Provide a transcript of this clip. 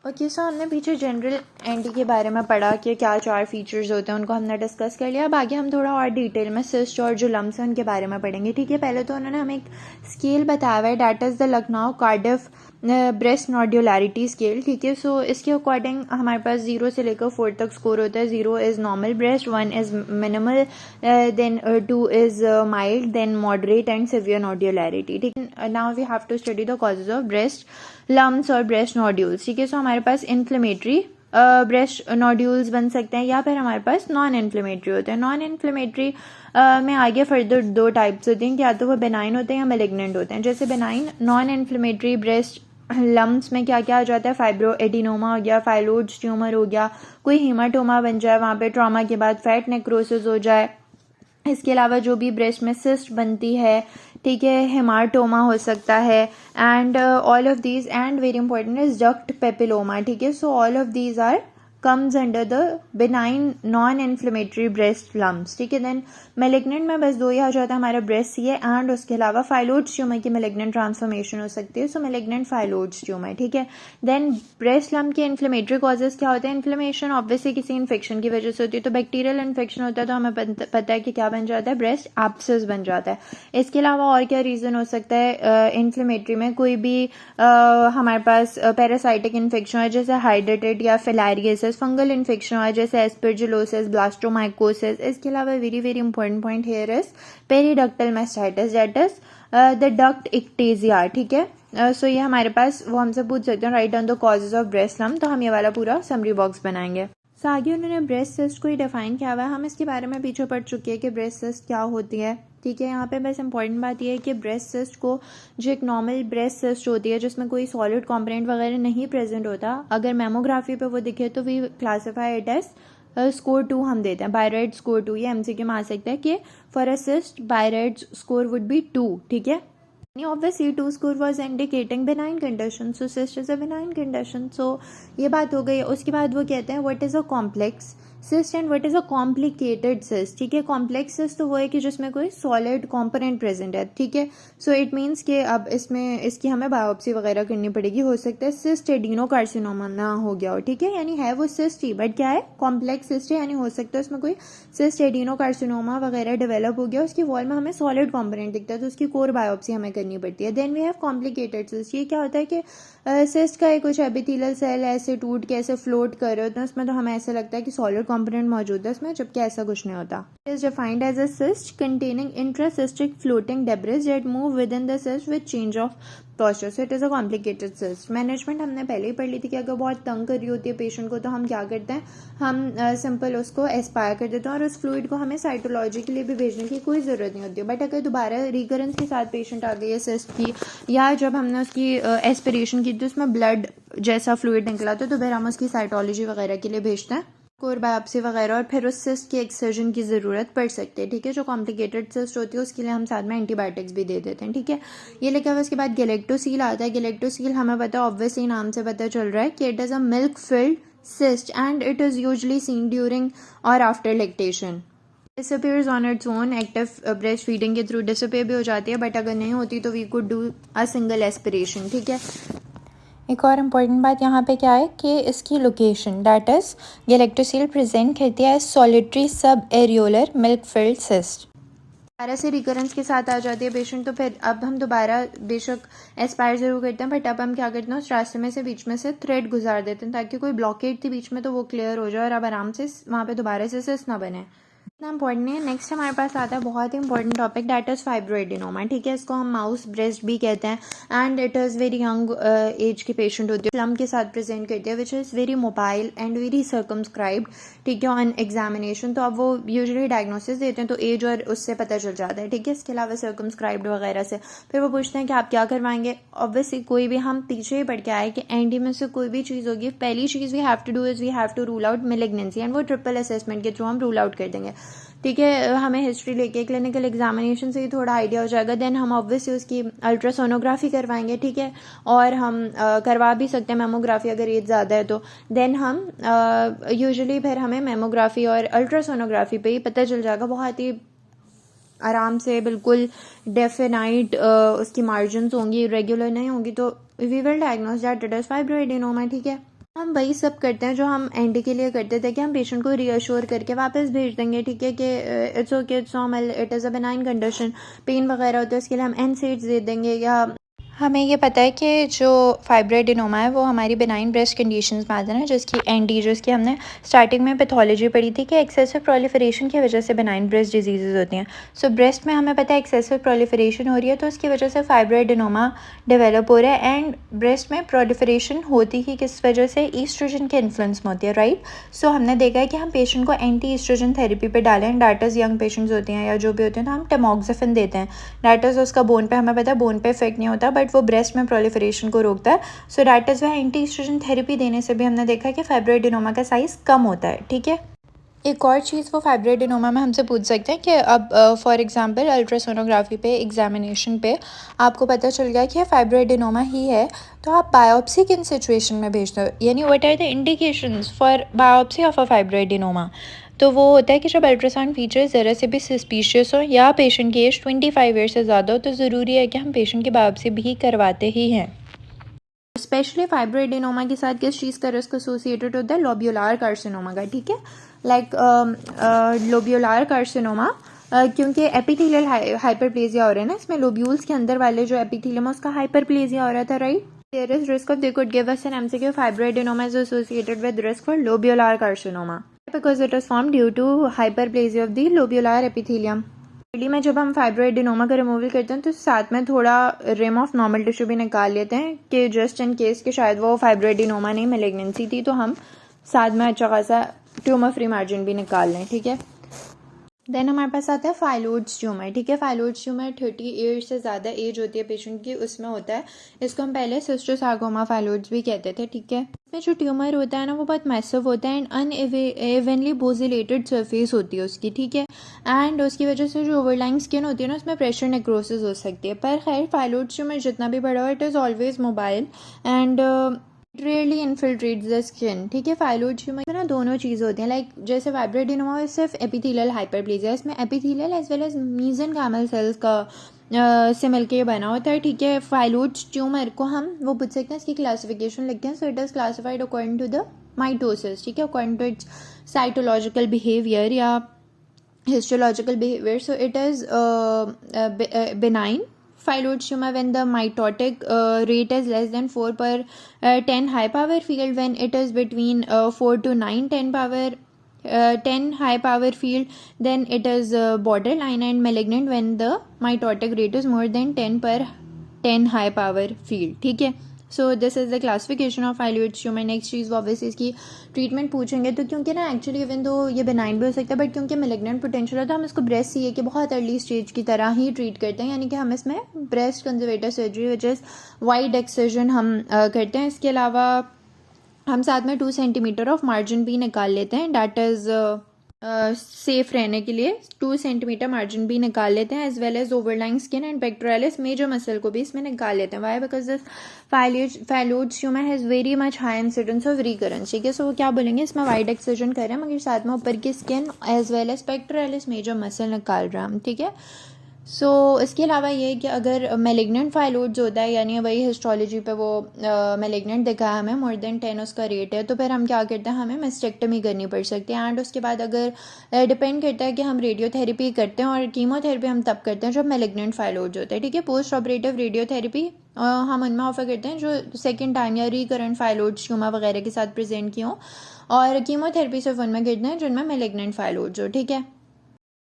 Okay, सो हमने पीछे general anti के बारे में पढ़ा कि क्या 4 फीचर्स होते हैं, उनको हमने डिस्कस कर लिया। अब आगे हम थोड़ा और डिटेल में सिस्ट और जो लम्स हैं उनके बारे में पढ़ेंगे। ठीक है, पहले तो उन्होंने हमें एक स्केल बताया हुआ है, that is the Lucknow Cardiff breast nodularity scale. ठीक है, सो इसके अकॉर्डिंग हमारे पास 0 से लेकर 4 तक स्कोर होता है। 0 is normal breast, 1 is minimal, then 2 is mild, then moderate and severe nodularity. ठीक है, now we have to study the causes of breast lumps और ब्रेस्ट नोड्यूल्स। ठीक है, सो हमारे पास इन्फ्लेमेटरी ब्रेस्ट नोड्यूल्स बन सकते हैं या फिर हमारे पास नॉन इन्फ्लेमेटरी होते हैं। नॉन इन्फ्लेमेटरी में आगे फर्दर 2 टाइप्स होते हैं कि या तो वो बेनाइन होते हैं या मेलिग्नेंट होते हैं। जैसे benign non inflammatory breast lumps में क्या क्या आ जाता है, फाइब्रो एडिनोमा हो गया, फाइलोइड्स ट्यूमर हो गया, कोई हीमाटोमा बन जाए, वहाँ पे ट्रॉमा के बाद फैट नेक्रोसिस हो जाए। इसके अलावा जो भी ब्रेस्ट में सिस्ट बनती है, ठीक है, हेमाटोमा हो सकता है, and all of these, and very important is duct papilloma. ठीक है, so all of these are comes under the benign non inflammatory breast lumps. ठीक है, देन मेलिग्नेंट में बस 2 ही आ जाता है हमारा ब्रेस्ट सी है, एंड उसके अलावा फाइलोइड्स ट्यूमर की मेलिग्नेंट ट्रांसफॉर्मेशन हो सकती है, सो मेलिग्नेंट फाइलोइड्स ट्यूमर। ठीक है, देन ब्रेस्ट लम्प के इन्फ्लेमेटरी कॉजेज क्या होते हैं। इन्फ्लेमेशन ऑब्वियसली किसी इन्फेक्शन की वजह से होती है, तो बैक्टीरियल इन्फेक्शन होता है तो हमें पता है कि क्या बन जाता है, ब्रेस्ट एब्सेस बन जाता है। इसके अलावा और क्या रीज़न हो सकता है इन्फ्लेमेटरी में, कोई भी हमारे पास पैरासाइटिक इन्फेक्शन है जैसे हाइड्रेटेड या फिलारियसिस, फंगल इन्फेक्शन है जैसे एस्परजिलोसिस, ब्लास्टोमाइकोसिस। इसके अलावा very very important point here is periductal mastitis, that is the duct ectasia. ठीक है, सो ये हमारे पास वो हमसे पूछ सकते हैं right on the causes of breast lump, तो हम ये वाला पूरा समरी बॉक्स बनाएंगे। सो आगे उन्होंने ब्रेस्ट सिस्ट को ही डिफाइन किया हुआ है। हम इसके बारे में पीछे पढ़ चुके हैं कि ब्रेस्ट सिस्ट क्या होती है। ठीक है, यहाँ पे बस इंपॉर्टेंट बात यह है कि ब्रेस्ट सिस्ट को जो एक नॉर्मल ब्रेस्ट सिस्ट होती है जिसमें कोई सॉलिड कॉम्पोनेंट वगैरह नहीं प्रेजेंट होता, अगर मेमोग्राफी पे वो दिखे तो we classify it as score 2 हम देते हैं, बायराइड स्कोर 2। ये एमसीक्यू में आ सकता है कि for a cyst BIRADS score would be 2। ठीक है, obviously 2 score was indicating benign condition, so cyst is a benign condition। so ये बात हो गई। उसके बाद वो कहते हैं what is a complex cyst and what is a complicated cyst। ठीक है, complex cyst तो वो है कि जिसमें कोई solid component present है। ठीक है, so it means कि अब इसमें इसकी हमें बायोप्सी वगैरह करनी पड़ेगी। हो सकता है cyst एडिनोकार्सिनोमा ना हो गया हो। ठीक है, यानी है वो cyst ही बट क्या है, complex cyst है, यानी हो सकता है उसमें कोई cyst एडिनोकार्सिनोमा वगैरह डेवलप हो गया, उसकी वॉल में हमें सॉलिड कॉम्पोनेंट दिखता है तो उसकी कोर बायोप्सी हमें करनी पड़ती है। Then we have complicated cyst. ये क्या होता है कि सिस्ट का कुछ एपिथेलियल सेल ऐसे टूट के ऐसे फ्लोट कर रहे होते हैं, उसमें तो हमें ऐसा लगता है कि सॉलिड कंपोनेंट मौजूद है उसमें, जबकि ऐसा कुछ नहीं होता। Is defined as a cyst containing intracystic floating debris that move within the cyst with change of posture, so it is a complicated cyst. Management हमने पहले ही पढ़ ली थी कि अगर बहुत तंग कर रही होती है पेशेंट को तो हम क्या करते हैं, हम सिंपल उसको एस्पायर कर देते हैं और उस फ्लूइड को हमें साइटोलॉजी के लिए भी भेजने की कोई ज़रूरत नहीं होती है। बट अगर दोबारा रिकरेंस के साथ पेशेंट आ गई है सिस्ट की, या जब हमने उसकी एस्पिरेशन की तो उसमें ब्लड जैसा फ्लूइड निकला तो फिर हम उसकी साइटोलॉजी वगैरह के लिए भेजते हैं, कोर बायोप्सी वगैरह, और फिर उस सिस्ट की एक्सर्जन की ज़रूरत पड़ सकती है। ठीक है, जो कॉम्प्लिकेटेड सिस्ट होती है उसके लिए हम साथ में एंटीबायोटिक्स भी दे देते हैं। ठीक है, ये लिखा हुआ। उसके बाद गैलेक्टोसील आता है। गैलेक्टोसील हमें पता है, ऑब्वियसली नाम से पता चल रहा है कि it is a milk field cyst and it is usually seen during or after lactation। disappears on its own, active breast feeding के थ्रू डिसअपेयर भी हो जाती है, बट अगर नहीं होती तो we could do a single aspiration. ठीक है, एक और इम्पॉर्टेंट बात यहाँ पे क्या है कि इसकी लोकेशन, दैट इज गैलेक्टोसील प्रेजेंट करती है सॉलिटरी सब एरियोलर मिल्क फिल्ड सिस्ट। दोबारा से रिकरेंस के साथ आ जाती है पेशेंट तो फिर अब हम दोबारा बेशक एस्पायर जरूर करते हैं, बट अब हम क्या करते हैं, उस रास्ते में से बीच में से थ्रेड गुजार देते हैं ताकि कोई ब्लॉकेट थी बीच में तो वो क्लियर हो जाए और अब आराम से वहाँ पे दोबारा से सिस्ट ना बने। इतना इंपॉर्टेंट नहीं है। नेक्स्ट हमारे पास आता है बहुत ही important topic, that is fibroadenoma. ठीक है, इसको हम माउस ब्रेस्ट भी कहते हैं, and it is very young age के पेशेंट होती है, लम्प के साथ प्रेजेंट करती है, which is very mobile and very circumscribed. ठीक है, ऑन एग्जामिनेशन तो अब वो यूजुअली डायग्नोसिस देते हैं तो एज और उससे पता चल जाता है। ठीक है, इसके अलावा सर्कमस्क्राइब्ड वगैरह से फिर वो पूछते हैं कि आप क्या करवाएंगे। ऑब्वियसली कोई भी, हम पीछे ही पढ़ के आए कि एनडी में से कोई भी चीज़ होगी, पहली चीज़ we have to do is we have to rule out malignancy, and वो ट्रिपल असेसमेंट के थ्रू हम रूल आउट कर देंगे। ठीक है, हमें हिस्ट्री लेके क्लिनिकल एग्जामिनेशन से ही थोड़ा आइडिया हो जाएगा। देन हम ऑब्वियसली उसकी अल्ट्रासोनोग्राफी करवाएंगे। ठीक है, और हम करवा भी सकते हैं मेमोग्राफी अगर एज ज़्यादा है तो। देन हम यूजुअली फिर हमें मेमोग्राफी और अल्ट्रासोनोग्राफी पे ही पता चल जाएगा, बहुत ही आराम से, बिल्कुल डेफिनाइट उसकी मार्जिन होंगी, रेगुलर नहीं होंगी, तो we will diagnose that it is fibroadenoma. ठीक है, हम वही सब करते हैं जो हम एनडी के लिए करते थे कि हम पेशेंट को रीअश्योर करके वापस भेज देंगे, ठीक है, कि it's okay, it's normal, it is a benign condition, pain वगैरह होता है उसके लिए हम एनसेड्स दे देंगे, या हमें ये पता है कि जो फाइब्रोएडेनोमा है वो हमारी बेनाइन ब्रेस्ट कंडीशंस में आता है ना, जिसकी एनडी, जिसकी हमने स्टार्टिंग में पैथोलॉजी पढ़ी थी कि एक्सेसिव प्रोलिफरेशन की वजह से बेनाइन ब्रेस्ट डिजीज़ होती हैं। सो ब्रेस्ट में हमें पता है एक्सेसिव प्रोलिफरेशन हो रही है तो उसकी वजह से फाइब्रोएडेनोमा डेवलप हो रहा है। एंड ब्रेस्ट में प्रोलिफरेशन होती ही किस वजह से, ईस्ट्रोजन के इन्फ्लुएंस में होती है, राइट। सो हमने देखा है कि हम पेशेंट को एंटी ईस्ट्रोजन थेरेपी पे डालें, डाटर्स यंग पेशेंट्स होते हैं या जो भी होते हैं तो हम टेमोक्सिफेन देते हैं। डाटर्स उसका बोन पे, हमें पता है बोन पे इफेक्ट नहीं होता, बट वो ब्रेस्ट में प्रोलिफरेशन को रोकता है। So that is why anti oestrogen therapy देने से भी हमने देखा कि फाइब्रोएडेनोमा का साइज़ कम होता है, ठीक है। एक और चीज़ वो फाइब्रोएडेनोमा में हमसे पूछ सकते हैं कि अब फॉर एग्जांपल अल्ट्रासोनोग्राफी पे, एग्जामिनेशन पे आपको पता चल गया कि फाइब्रोएडेनोमा ही है, तो आप बायोप्सी किन सिचुएशन में भेजते हो, यानी what are the indications for biopsy of a fibroadenoma. तो वो होता है कि जब अल्ट्रासाउंड फीचर्स ज़रा से भी सस्पिशियस हो या पेशेंट की एज 25 ईयर से ज़्यादा हो तो ज़रूरी है कि हम पेशेंट की बायोप्सी भी करवाते ही हैं। स्पेशली फाइब्रोएडेनोमा के साथ किस चीज़ का रिस्क एसोसिएटेड होता है, लोब्यूलर कार्सिनोमा का, ठीक है, लाइक लोब्यूलर कार्सिनोमा, क्योंकि एपिथेलियल हाइपरप्लेजिया हो रहा है ना, इसमें लोब्यूल्स के अंदर वाले जो एपिथेलियम है उसका हाइपरप्लेजिया हो रहा था, right. There is risk of, they could give us an MCQ, fibroadenoma is associated with risk for lobular carcinoma because it is form due to hyperplasia of the lobular epithelium. में जब हम फाइब्रोएडेनोमा का removal करते हैं तो साथ में थोड़ा रिम ऑफ नॉर्मल टिश्यू भी निकाल लेते हैं कि जस्ट इन केस कि शायद वो फाइब्रोएडेनोमा नहीं मैलिग्नेंसी थी, तो हम साथ में अच्छा खासा ट्यूमर फ्री मार्जिन भी निकाल लें, ठीक है। देन हमारे पास आता है फाइलोइड्स ट्यूमर, ठीक है। फाइलोइड्स ट्यूमर 30 ईयर से ज़्यादा एज होती है पेशेंट की, उसमें होता है, इसको हम पहले सिस्टोसार्कोमा फाइलोइड्स भी कहते थे, ठीक है। इसमें जो ट्यूमर होता है ना वो बहुत मैसिव होता है एंड अनइवनली बोजिलेटेड सरफेस होती है उसकी, ठीक है। एंड उसकी वजह से जो ओवरलाइंग स्किन होती है ना उसमें प्रेशर नेक्रोसिस हो सकती है। पर खैर फाइलोइड्स ट्यूमर जितना भी बड़ा हो it is always mobile and rarely infiltrates the skin, ठीक है। फाइलोइड ट्यूमर में ना दोनों चीज़ होती हैं, लाइक जैसे फाइब्रोएडेनोमा सिर्फ एपिथेलियल हाइपरप्लेजिया, इसमें epithelial as well as mesenchymal cells का से मिलके बना होता है, ठीक है। फाइलोइड ट्यूमर को हम वो पूछ सकते हैं, इसकी क्लासिफिकेशन लिखते हैं। So it is classified according to the mitosis, ठीक है, according to its cytological behaviour या histological behaviour. So it is benign phyloid tumor when the mitotic rate is less than 4 per 10 high power field, when it is between 4 to 9 10 power 10 high power field, then it is borderline and malignant when the mitotic rate is more than 10 per 10 high power field, ठीक है। So this is the classification of phyllodes tumour. Next चीज़ वो obviously इसकी treatment पूछेंगे, तो क्योंकि ना actually even तो ये बेनाइन भी हो सकता है बट क्योंकि मैलिग्नेंट पोटेंशियल है तो हम इसको ब्रेस्ट सीए के बहुत अर्ली स्टेज की तरह ही ट्रीट करते हैं, यानी कि हम इसमें breast conservative surgery which is wide excision हम करते हैं। इसके अलावा हम साथ में 2 सेंटीमीटर ऑफ मार्जिन भी निकाल लेते हैं, डैट इज़ सेफ रहने के लिए 2 सेंटीमीटर मार्जिन भी निकाल लेते हैं, as well as overlying skin and pectoralis major muscle को भी इसमें निकाल लेते हैं। Why, because this phyllodes tumour has very much high incidence of recurrence, ठीक है। सो वो क्या बोलेंगे, इसमें वाइड एक्सिजन कर रहे हैं मगर साथ में ऊपर की skin as well as pectoralis major muscle निकाल रहे हैं हम, ठीक है। सो इसके अलावा ये कि अगर मैलिग्नेंट फाइलोइड्स होता है, यानी वही हिस्टोलॉजी पे वो मैलिग्नेंट दिखा है हमें, मोर देन 10 उसका रेट है, तो फिर हम क्या करते हैं, हमें मेस्टेक्टमी करनी पड़ सकती है। एंड उसके बाद अगर डिपेंड करता है कि हम रेडियोथेरेपी करते हैं और कीमोथेरेपी हम तब करते हैं जब मैलिग्नेंट फाइलोइड्स होता है, ठीक है। पोस्ट ऑपरेटिव रेडियोथेरेपी हम उनमें ऑफर करते हैं जो सेकेंड टाइम या रिकरेंट फाइलोइड्स ट्यूमर वगैरह के साथ प्रेजेंट की हों, और कीमोथेरेपी सिर्फ उनमें करते हैं जिनमें मैलिग्नेंट फाइलोइड्स हो, ठीक है।